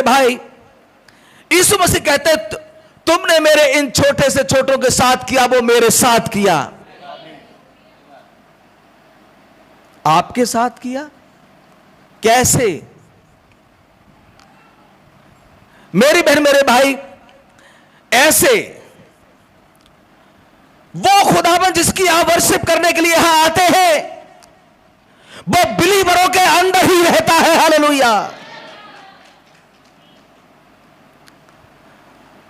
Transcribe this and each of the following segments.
भाई, यीशु मसीह कहते तुमने मेरे इन छोटे से छोटों के साथ किया, वो मेरे साथ किया। आपके साथ किया कैसे? मेरी बहन मेरे भाई, ऐसे वो खुदावन जिसकी आप वर्शिप करने के लिए यहां आते हैं, वो बिलीवरों के अंदर ही रहता है। हालेलुया।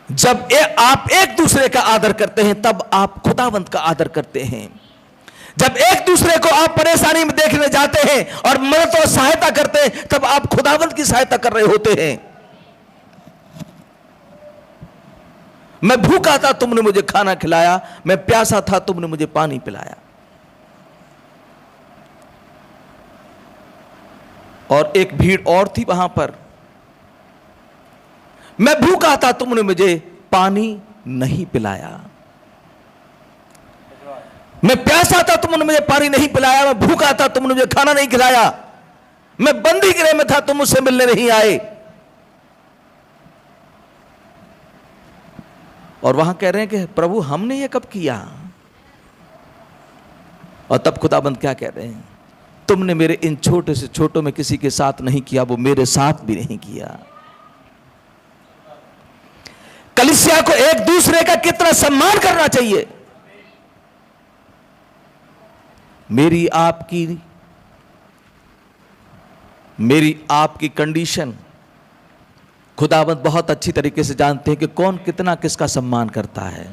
जब आप एक दूसरे का आदर करते हैं, तब आप खुदावंत का आदर करते हैं। जब एक दूसरे को आप परेशानी में देखने जाते हैं और मदद और सहायता करते हैं, तब आप खुदावंत की सहायता कर रहे होते हैं। मैं भूखा था, तुमने मुझे खाना खिलाया। मैं प्यासा था, तुमने मुझे पानी पिलाया। और एक भीड़ और थी वहां पर। मैं भूखा था, तुमने मुझे पानी नहीं पिलाया। मैं प्यासा था, तुमने मुझे पानी नहीं पिलाया। मैं भूखा था, तुमने मुझे खाना नहीं खिलाया। मैं बंदी गृह में था, तुम मुझसे मिलने नहीं आए। और वहां कह रहे हैं कि प्रभु हमने ये कब किया? और तब खुदाबंद क्या कह रहे हैं? तुमने मेरे इन छोटे से छोटों में किसी के साथ नहीं किया, वो मेरे साथ भी नहीं किया। कलीसिया को एक दूसरे का कितना सम्मान करना चाहिए। मेरी आपकी कंडीशन खुदावंत बहुत अच्छी तरीके से जानते हैं कि कौन कितना किसका सम्मान करता है।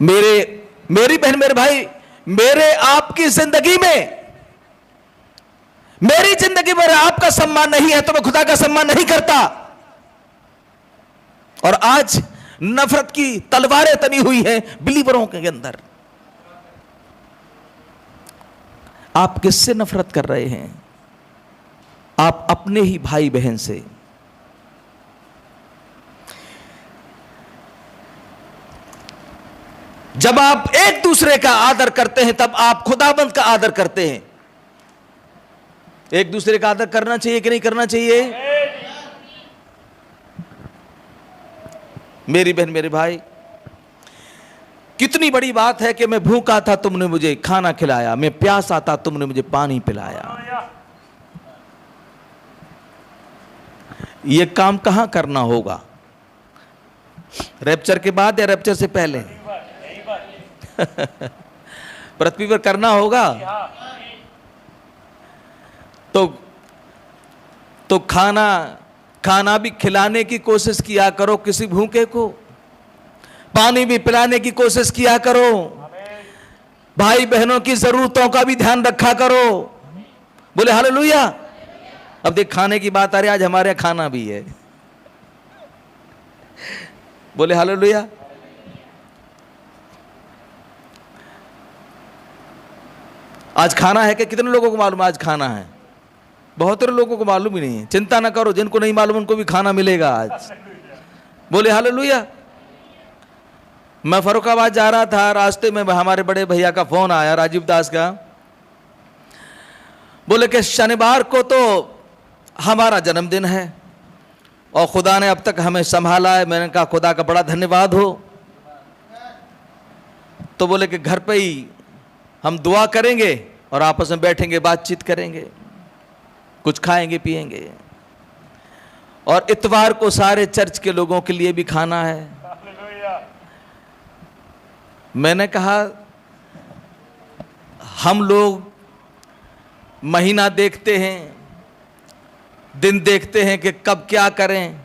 मेरी बहन मेरे भाई, मेरे आपकी जिंदगी में, मेरी जिंदगी में आपका सम्मान नहीं है तो मैं खुदा का सम्मान नहीं करता। और आज नफरत की तलवारें तनी हुई हैं बिलीवरों के अंदर। आप किससे नफरत कर रहे हैं? आप अपने ही भाई बहन से। जब आप एक दूसरे का आदर करते हैं, तब आप खुदाबंद का आदर करते हैं। एक दूसरे का आदर करना चाहिए कि नहीं करना चाहिए? मेरी बहन मेरे भाई, कितनी बड़ी बात है कि मैं भूखा था, तुमने मुझे खाना खिलाया। मैं प्यासा था, तुमने मुझे पानी पिलाया। यह काम कहां करना होगा? रैप्चर के बाद या रैप्चर से पहले? पृथ्वी पर करना होगा। तो खाना भी खिलाने की कोशिश किया करो किसी भूखे को। पानी भी पिलाने की कोशिश किया करो। भाई बहनों की जरूरतों का भी ध्यान रखा करो। बोले हालेलुया। अब देख, खाने की बात आ रही, आज हमारे यहाँ खाना भी है। बोले हालेलुया। आज खाना है कि कितने लोगों को मालूम? आज खाना है। बहुत सारे लोगों को मालूम ही नहीं है। चिंता ना करो, जिनको नहीं मालूम उनको भी खाना मिलेगा आज। बोले हालेलुया। मैं फरुखाबाद जा रहा था, रास्ते में हमारे बड़े भैया का फोन आया, राजीव दास का। बोले कि शनिवार को तो हमारा जन्मदिन है और खुदा ने अब तक हमें संभाला है। मैंने कहा खुदा का बड़ा धन्यवाद हो। तो बोले कि घर पे ही हम दुआ करेंगे और आपस में बैठेंगे, बातचीत करेंगे, कुछ खाएंगे पिएंगे। और इतवार को सारे चर्च के लोगों के लिए भी खाना है। मैंने कहा हम लोग महीना देखते हैं, दिन देखते हैं कि कब क्या करें,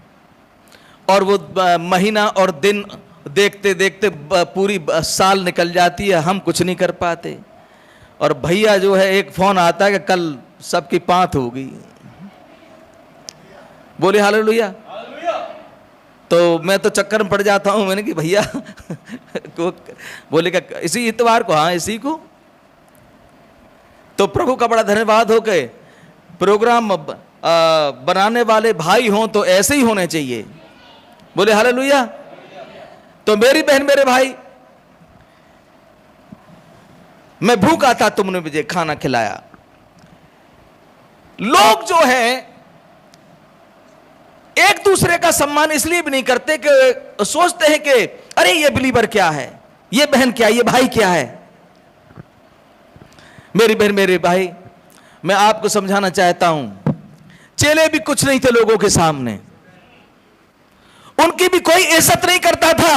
और वो महीना और दिन देखते देखते पूरी साल निकल जाती है, हम कुछ नहीं कर पाते। और भैया जो है, एक फोन आता है कि कल सबकी पांत होगी। बोले हालेलुया। तो मैं तो चक्कर में पड़ जाता हूं। मैंने कि भैया को बोले कि इसी इतवार को? हाँ, इसी को। तो प्रभु का बड़ा धन्यवाद हो गए। प्रोग्राम बनाने वाले भाई हों तो ऐसे ही होने चाहिए। बोले हालेलुया। तो मेरी बहन मेरे भाई, मैं भूखा था, तुमने मुझे खाना खिलाया। लोग जो है एक दूसरे का सम्मान इसलिए भी नहीं करते कि सोचते हैं कि अरे ये बिलीवर क्या है, ये बहन क्या है, ये भाई क्या है। मेरी बहन, मेरे भाई, मैं आपको समझाना चाहता हूं, चेले भी कुछ नहीं थे लोगों के सामने, उनकी भी कोई इज्जत नहीं करता था,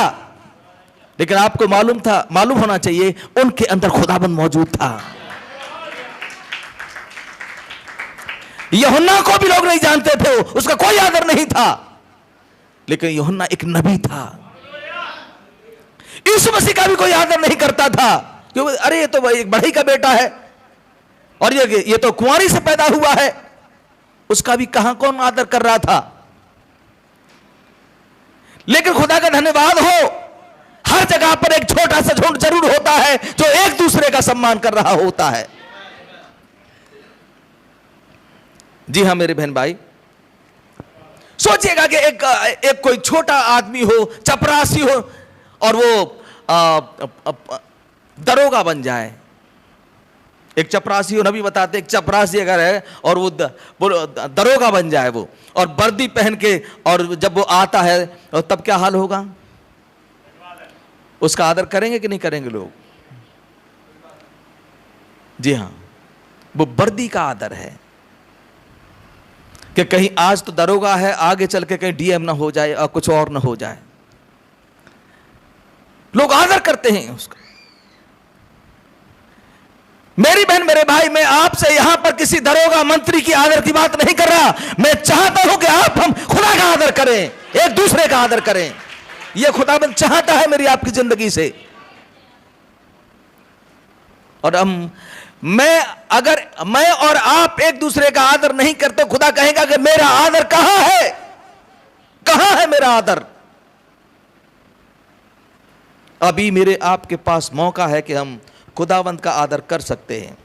लेकिन आपको मालूम होना चाहिए उनके अंदर खुदाबंद मौजूद था। यूहन्ना को भी लोग नहीं जानते थे, उसका कोई आदर नहीं था, लेकिन यूहन्ना एक नबी था। यीशु मसीह का भी कोई आदर नहीं करता था, क्योंकि अरे ये तो एक बढ़ई का बेटा है और ये तो कुंवारी से पैदा हुआ है, उसका भी कहां कौन आदर कर रहा था। लेकिन खुदा का धन्यवाद हो, हर जगह पर एक छोटा सा झुंड जरूर होता है जो एक दूसरे का सम्मान कर रहा होता है। जी हां मेरे बहन भाई, सोचिएगा कि एक कोई छोटा आदमी हो, चपरासी हो, और वो दरोगा बन जाए। एक चपरासी हो, नबी बताते एक चपरासी अगर है और वो दरोगा बन जाए, वो और वर्दी पहन के, और जब वो आता है और तब क्या हाल होगा? उसका आदर करेंगे कि नहीं करेंगे लोग? जी हां, वो वर्दी का आदर है कि कहीं आज तो दरोगा है, आगे चल के कहीं डीएम ना हो जाए और कुछ और ना हो जाए। लोग आदर करते हैं उसका। मेरी बहन, मेरे भाई, मैं आपसे यहां पर किसी दरोगा मंत्री की आदर की बात नहीं कर रहा। मैं चाहता हूं कि हम खुदा का आदर करें, एक दूसरे का आदर करें। यह खुदाबंद चाहता है मेरी आपकी जिंदगी से। और अगर मैं और आप एक दूसरे का आदर नहीं करते, खुदा कहेगा कि मेरा आदर कहां है, कहां है मेरा आदर? अभी मेरे आपके पास मौका है कि हम खुदावंत का आदर कर सकते हैं।